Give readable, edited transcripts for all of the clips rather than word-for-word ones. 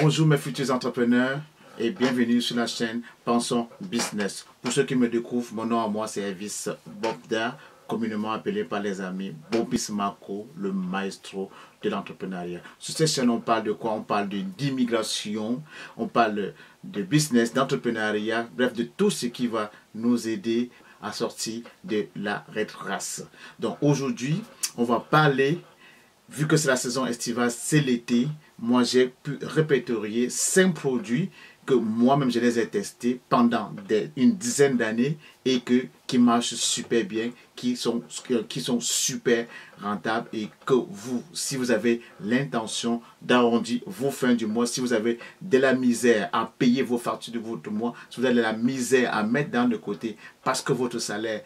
Bonjour mes futurs entrepreneurs et bienvenue sur la chaîne Pensons Business. Pour ceux qui me découvrent, mon nom à moi c'est Elvis Bobda, communément appelé par les amis Bobis Marco, le maestro de l'entrepreneuriat. Sur cette chaîne on parle de quoi? On parle d'immigration, on parle de business, d'entrepreneuriat, bref de tout ce qui va nous aider à sortir de la red race. Donc aujourd'hui on va parler, vu que c'est la saison estivale, c'est l'été, moi j'ai pu répertorier 5 produits que moi-même je les ai testés pendant une dizaine d'années et qui marchent super bien, qui sont super rentables et que vous, si vous avez l'intention d'arrondir vos fins du mois, si vous avez de la misère à payer vos factures de votre mois, si vous avez de la misère à mettre dans le côté parce que votre salaire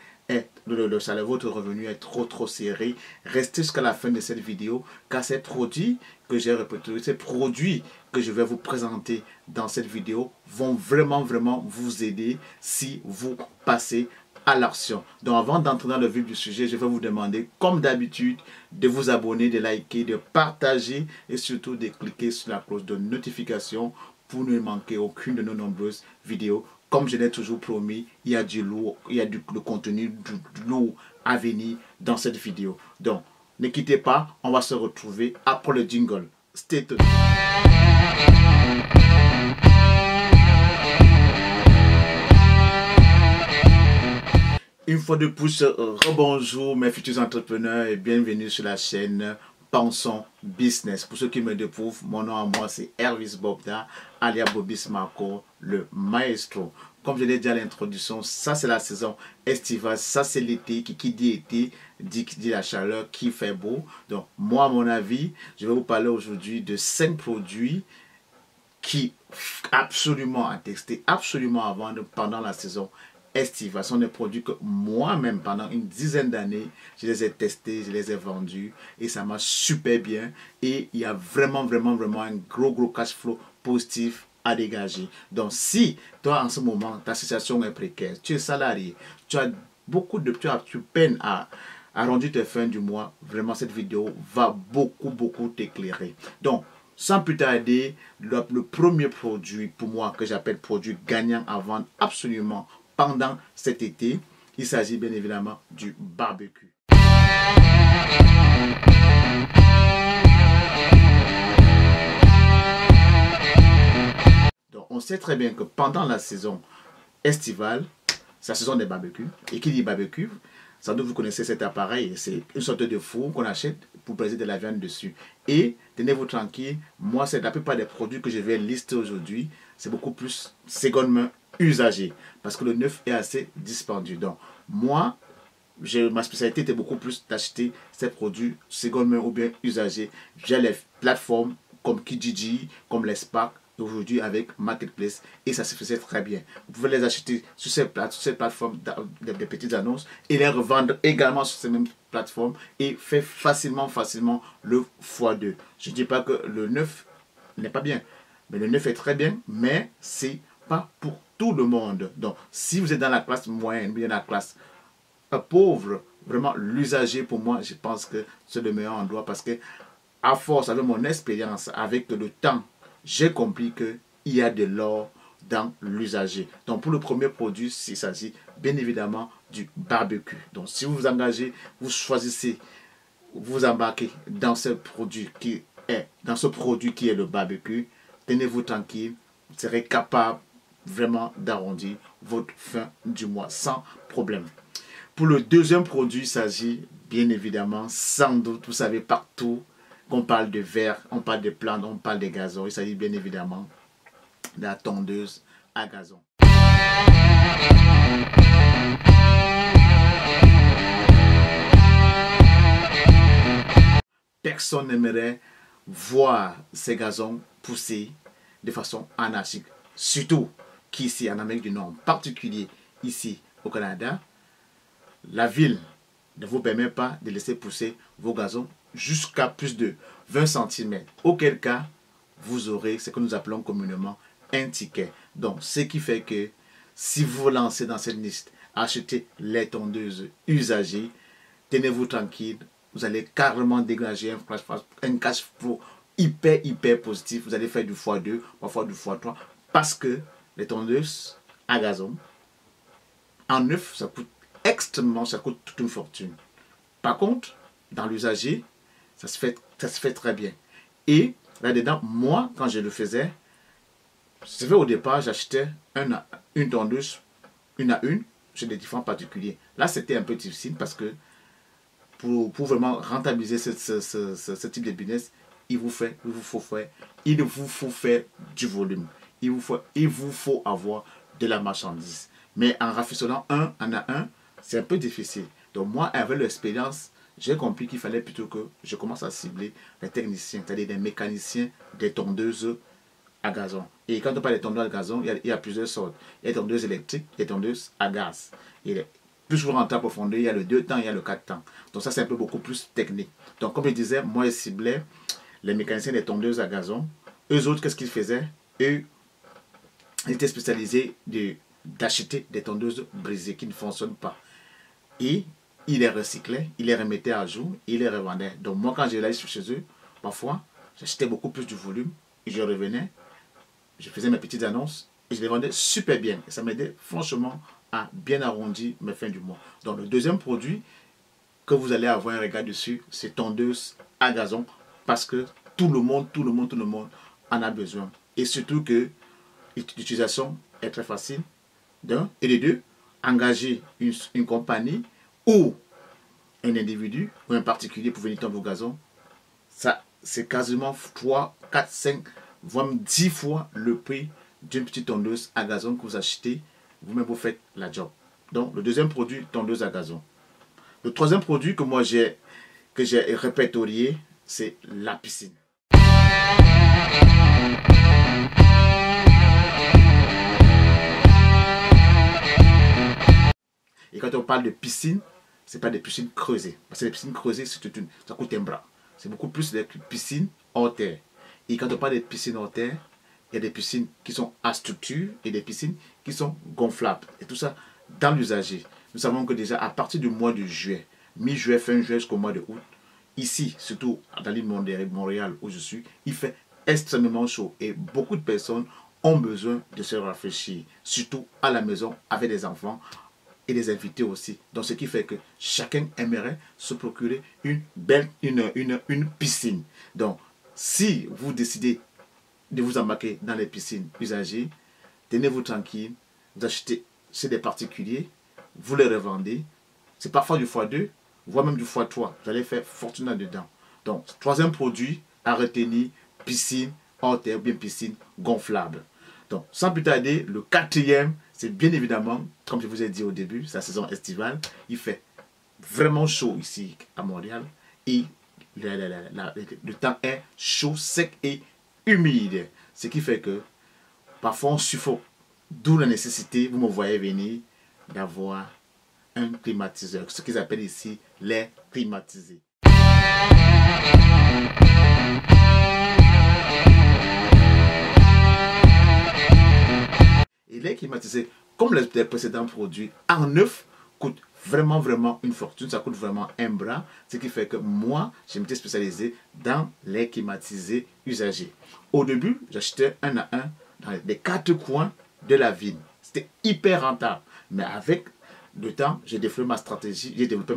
votre revenu est trop serré, restez jusqu'à la fin de cette vidéo car ces produits que j'ai répertoriés, ces produits que je vais vous présenter dans cette vidéo vont vraiment vous aider si vous passez à l'action. Donc avant d'entrer dans le vif du sujet, je vais vous demander comme d'habitude de vous abonner, de liker, de partager et surtout de cliquer sur la cloche de notification pour ne manquer aucune de nos nombreuses vidéos. Comme je l'ai toujours promis, il y a du lourd, il y a du contenu lourd à venir dans cette vidéo. Donc, ne quittez pas, on va se retrouver après le jingle. Stay tuned. Une fois de plus, rebonjour mes futurs entrepreneurs et bienvenue sur la chaîne Pensons Business. Pour ceux qui me découvrent, mon nom à moi c'est Elvis Bobda, alias Bobis Marco, le maestro. Comme je l'ai dit à l'introduction, ça c'est la saison estivale, ça c'est l'été, qui dit été, dit la chaleur, qui fait beau. Donc moi à mon avis, je vais vous parler aujourd'hui de 5 produits qui absolument à tester, absolument à vendre pendant la saison estivale. Ce sont des produits que moi-même, pendant une dizaine d'années, je les ai testés, je les ai vendus et ça marche super bien. Et il y a vraiment un gros cash flow positif à dégager. Donc, si toi, en ce moment, ta situation est précaire, tu es salarié, tu as tu peines à arrondir tes fins du mois, vraiment, cette vidéo va beaucoup t'éclairer. Donc, sans plus tarder, le premier produit pour moi que j'appelle produit gagnant à vendre absolument pendant cet été, il s'agit bien évidemment du barbecue. Donc on sait très bien que pendant la saison estivale, c'est la saison des barbecues. Et qui dit barbecue, sans doute vous connaissez cet appareil, c'est une sorte de four qu'on achète pour briser de la viande dessus. Et tenez-vous tranquille, moi c'est la plupart des produits que je vais lister aujourd'hui, c'est beaucoup plus seconde main usagé parce que le neuf est assez dispendieux. Donc moi, ma spécialité était beaucoup plus d'acheter ces produits seconde main ou bien usagés via les plateformes comme Kijiji, comme les Spark aujourd'hui avec Marketplace et ça se faisait très bien. Vous pouvez les acheter sur ces plateformes, des petites annonces et les revendre également sur ces mêmes plateformes et faire facilement le x2. Je ne dis pas que le neuf n'est pas bien, mais le neuf est très bien, mais c'est pas pour tout le monde. Donc, si vous êtes dans la classe moyenne, bien dans la classe pauvre, vraiment l'usager pour moi, je pense que c'est le meilleur endroit parce que à force, avec mon expérience, avec le temps, j'ai compris qu'il y a de l'or dans l'usager. Donc, pour le premier produit, il s'agit bien évidemment du barbecue. Donc, si vous vous engagez, vous choisissez, vous embarquez dans ce produit qui est le barbecue, tenez-vous tranquille, vous serez capable vraiment d'arrondir votre fin du mois sans problème. Pour le deuxième produit, il s'agit bien évidemment, sans doute, vous savez partout qu'on parle de verre, on parle de plantes, on parle de gazon. Il s'agit bien évidemment de la tondeuse à gazon. Personne n'aimerait voir ces gazons pousser de façon anarchique. Surtout qu'ici en Amérique du Nord, en particulier ici au Canada, la ville ne vous permet pas de laisser pousser vos gazons jusqu'à plus de 20 cm. Auquel cas, vous aurez ce que nous appelons communément un ticket. Donc, ce qui fait que si vous vous lancez dans cette liste, achetez les tondeuses usagées, tenez-vous tranquille, vous allez carrément dégager un cash flow hyper positif. Vous allez faire du x2, parfois du x3, parce que les tondeuses à gazon, en neuf, ça coûte extrêmement, ça coûte toute une fortune. Par contre, dans l'usager, ça se fait très bien. Et là-dedans, moi, quand je le faisais, c'est vrai au départ, j'achetais une tondeuse, une à une, chez des différents particuliers. Là, c'était un peu difficile parce que pour vraiment rentabiliser ce type de business, il vous faut faire du volume. Il vous faut avoir de la marchandise. Mais en raffinant un à un, c'est un peu difficile. Donc moi, avec l'expérience, j'ai compris qu'il fallait plutôt que je commence à cibler les techniciens, c'est-à-dire les mécaniciens des tondeuses à gazon. Et quand on parle de tondeuses à gazon, il y a plusieurs sortes. Il y a des tondeuses électriques, des tondeuses à gaz. Et plus vous rentrez en profondeur, il y a le 2 temps, il y a le 4 temps. Donc ça, c'est un peu beaucoup plus technique. Donc comme je disais, moi, je ciblais les mécaniciens des tondeuses à gazon. Eux autres, qu'est-ce qu'ils faisaient? Eux, ils étaient spécialisés d'acheter des tondeuses brisées qui ne fonctionnent pas. Et ils les recyclaient, ils les remettaient à jour, ils les revendaient. Donc moi, quand j'allais chez eux, parfois, j'achetais beaucoup plus de volume et je revenais, je faisais mes petites annonces et je les vendais super bien. Et ça m'aidait franchement à bien arrondir mes fins du mois. Donc le deuxième produit que vous allez avoir un regard dessus, c'est tondeuse à gazon parce que tout le monde en a besoin. Et surtout que l'utilisation est très facile. D'un et de deux, engager une compagnie ou un individu ou un particulier pour venir tomber au gazon, ça c'est quasiment 3, 4, 5, voire 10 fois le prix d'une petite tondeuse à gazon que vous achetez, vous-même vous faites la job. Donc le deuxième produit, tondeuse à gazon. Le troisième produit que moi j'ai répertorié, c'est la piscine. Et quand on parle de piscine, ce n'est pas des piscines creusées. Parce que les piscines creusées, ça coûte un bras. C'est beaucoup plus des piscines hors terre. Et quand on parle de piscines hors terre, il y a des piscines qui sont à structure et des piscines qui sont gonflables. Et tout ça dans l'usager. Nous savons que déjà à partir du mois de juillet, mi-juillet, fin juillet jusqu'au mois de août, ici, surtout dans l'île de Montréal où je suis, il fait extrêmement chaud. Et beaucoup de personnes ont besoin de se rafraîchir, surtout à la maison avec des enfants et des invités aussi. Donc ce qui fait que chacun aimerait se procurer une piscine. Donc si vous décidez de vous embarquer dans les piscines usagées, tenez-vous tranquille, vous achetez chez des particuliers, vous les revendez. C'est parfois du x2, voire même du x3. Vous allez faire fortune là-dedans. Donc troisième produit à retenir, piscine hors terre ou bien piscine gonflable. Donc sans plus tarder, le quatrième, c'est bien évidemment, comme je vous ai dit au début, c'est la saison estivale. Il fait vraiment chaud ici à Montréal. Et le temps est chaud, sec et humide. Ce qui fait que parfois on suffoque. D'où la nécessité, vous me voyez venir, d'avoir un climatiseur. Ce qu'ils appellent ici l'air climatisé. Et l'air climatisé, comme les précédents produits, en neuf, coûte vraiment une fortune. Ça coûte vraiment un bras. Ce qui fait que moi, je m'étais spécialisé dans l'air climatisé usagé. Au début, j'achetais un à un dans les 4 coins de la ville. C'était hyper rentable. Mais avec le temps, j'ai développé ma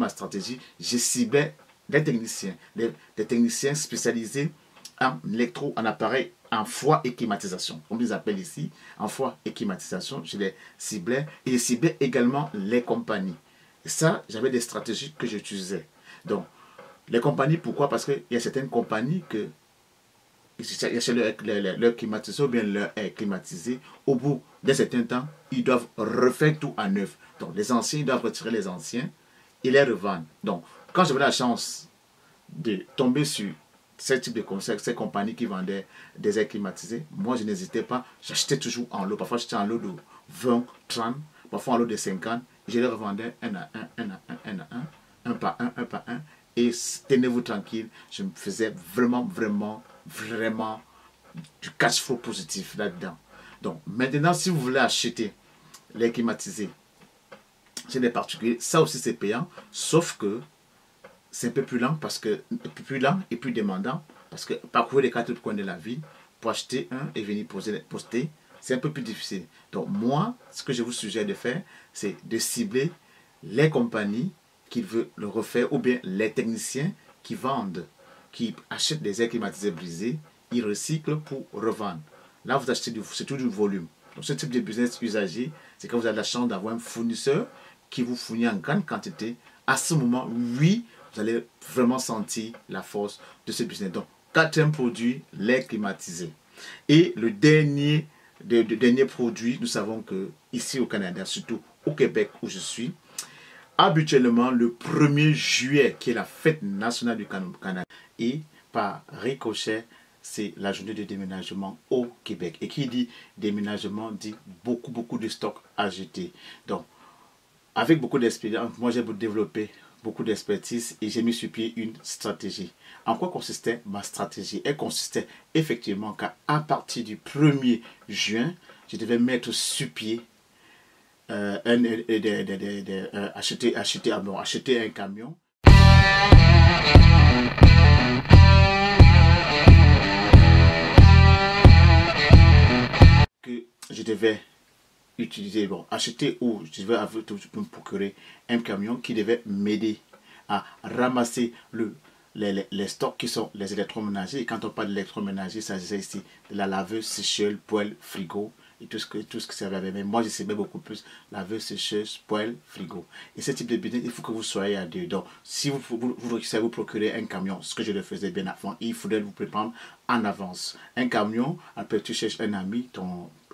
stratégie. J'ai ciblé des techniciens spécialisés en en appareil, en foie et climatisation. On les appelle ici, en foie et climatisation. Je les ciblais et je ciblais également les compagnies. Et ça, j'avais des stratégies que j'utilisais. Donc, les compagnies, pourquoi? Parce qu'il y a certaines compagnies que leur climatisation ou bien leur air climatisé, au bout d'un certain temps, ils doivent refaire tout à neuf. Donc, les anciens, ils doivent retirer les anciens et les revendre. Donc, quand j'avais la chance de tomber sur ce type de concept, ces compagnies qui vendaient des airs climatisés, moi, je n'hésitais pas. J'achetais toujours en lot. Parfois, j'achetais en lot de 20, 30, parfois en lot de 50. Je les revendais un à un, un par un. Et tenez-vous tranquille, je me faisais vraiment du cash flow positif là-dedans. Donc, maintenant, si vous voulez acheter l'air climatisé chez des particuliers, ça aussi c'est payant, sauf que c'est un peu plus lent parce que plus lent et plus demandant Parce que parcourir les 4 coins de la ville pour acheter un et venir poster, c'est un peu plus difficile. Donc moi, ce que je vous suggère de faire, c'est de cibler les compagnies qui veulent le refaire ou bien les techniciens qui vendent, qui achètent des airs climatisés brisés, ils recyclent pour revendre. Là, vous achetez c'est tout du volume. Donc ce type de business usager, c'est quand vous avez la chance d'avoir un fournisseur qui vous fournit en grande quantité. À ce moment, oui, vous allez vraiment sentir la force de ce business. Donc, 4e produit, l'air climatisé. Et le dernier produit, nous savons que ici au Canada, surtout au Québec où je suis, habituellement le 1er juillet, qui est la fête nationale du Canada, et par ricochet, c'est la journée de déménagement au Québec. Et qui dit déménagement dit beaucoup de stocks à jeter. Donc, avec beaucoup d'expérience, moi j'ai développé beaucoup d'expertise et j'ai mis sur pied une stratégie. En quoi consistait ma stratégie? Elle consistait effectivement qu'à partir du 1er juin, je devais mettre sur pied acheter un camion que je devais utiliser, acheter ou je devais me procurer un camion qui devait m'aider à ramasser les stocks qui sont les électroménagers. Et quand on parle d'électroménager, ça s'agit ici de la laveuse, sécheuse, poêle, frigo et tout ce que ça avait. Mais moi, je sais beaucoup plus laveuse, sécheuse, poêle, frigo. Et ce type de business, il faut que vous soyez à deux. Donc, si vous vous procurer un camion, ce que je le faisais bien avant, il faudrait vous préparer en avance. Un camion, après tu cherches un ami,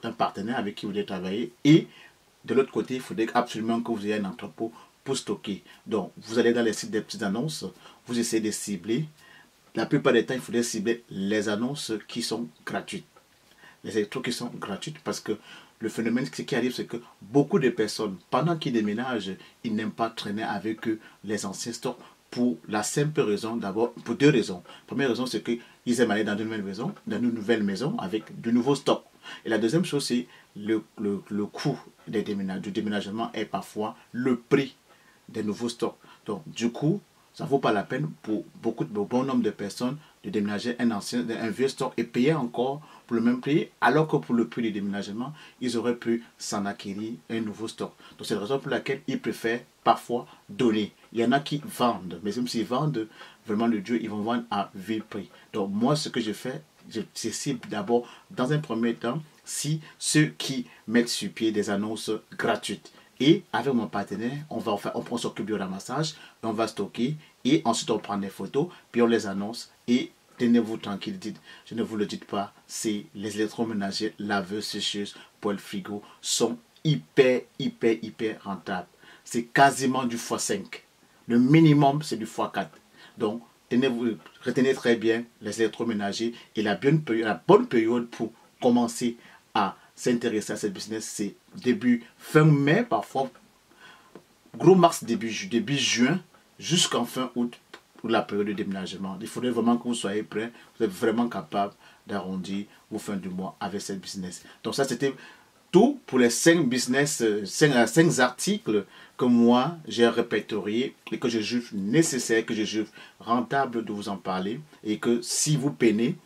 un partenaire avec qui vous voulez travailler, et de l'autre côté, il faudrait absolument que vous ayez un entrepôt pour stocker. Donc, vous allez dans les sites des petites annonces, vous essayez de cibler. La plupart des temps, il faudrait cibler les annonces qui sont gratuites. Les électros qui sont gratuites parce que le phénomène qui arrive, c'est que beaucoup de personnes, pendant qu'ils déménagent, ils n'aiment pas traîner avec eux les anciens stocks pour la simple raison, d'abord, pour 2 raisons. La première raison, c'est qu'ils aiment aller dans une nouvelle maison avec de nouveaux stocks. Et la deuxième chose, c'est le coût du déménagement est parfois le prix des nouveaux stocks. Donc, du coup, ça ne vaut pas la peine pour bon nombre de personnes de déménager un vieux stock et payer encore pour le même prix, alors que pour le prix du déménagement, ils auraient pu s'en acquérir un nouveau stock. Donc, c'est la raison pour laquelle ils préfèrent parfois donner. Il y en a qui vendent, mais même s'ils vendent vraiment le Dieu, ils vont vendre à vil prix. Donc, moi, ce que je fais, je cible d'abord, dans un premier temps, si ceux qui mettent sur pied des annonces gratuites. Et avec mon partenaire, on s'occupe du ramassage, on va stocker et ensuite on prend des photos, puis on les annonce et tenez-vous tranquille, je ne vous le dis pas, c'est les électroménagers, laveuses, sécheuses, poêles, frigo sont hyper rentables. C'est quasiment du x5. Le minimum, c'est du x4. Donc, retenez très bien les électroménagers et la bonne période pour commencer à s'intéresser à ce business, c'est fin mai, parfois gros mars, début juin, jusqu'en fin août pour la période de déménagement. Il faudrait vraiment que vous soyez prêts, vous êtes vraiment capable d'arrondir vos fins du mois avec ce business. Donc ça, c'était tout pour les 5 articles que moi j'ai répertoriés et que je juge nécessaire, que je juge rentable de vous en parler, et que si vous peinez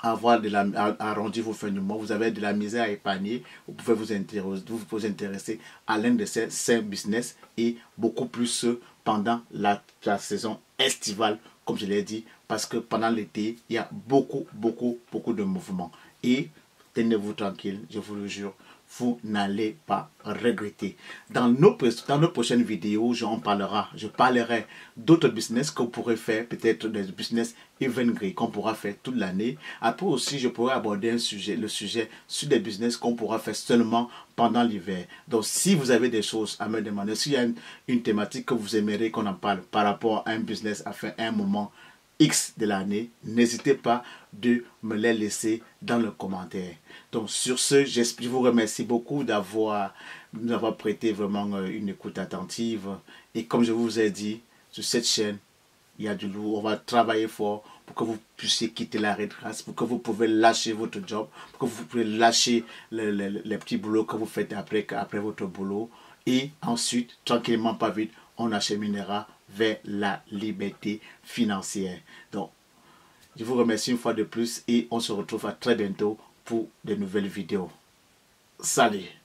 à arrondir vos fins du mois, vous avez de la misère à épargner, vous pouvez vous intéresser à l'un de ces 5 business et beaucoup plus pendant la saison estivale, comme je l'ai dit, parce que pendant l'été, il y a beaucoup de mouvements. Et tenez-vous tranquille, je vous le jure, vous n'allez pas regretter. Dans nos prochaines vidéos, je parlerai d'autres business qu'on pourrait faire, peut-être des business evergreen qu'on pourra faire toute l'année. Après aussi, je pourrais aborder le sujet sur des business qu'on pourra faire seulement pendant l'hiver. Donc, si vous avez des choses à me demander, s'il y a une thématique que vous aimeriez qu'on en parle par rapport à un business à faire un moment X de l'année, n'hésitez pas de me les laisser dans le commentaire. Donc sur ce, je vous remercie beaucoup d'avoir prêté vraiment une écoute attentive. Et comme je vous ai dit, sur cette chaîne, il y a du lourd. On va travailler fort pour que vous puissiez quitter la retraite, pour que vous pouvez lâcher votre job, pour que vous pouvez lâcher les petits boulots que vous faites après votre boulot. Et ensuite, tranquillement, pas vite, on acheminera vers la liberté financière. Donc, Je vous remercie une fois de plus et on se retrouve à très bientôt pour de nouvelles vidéos. Salut!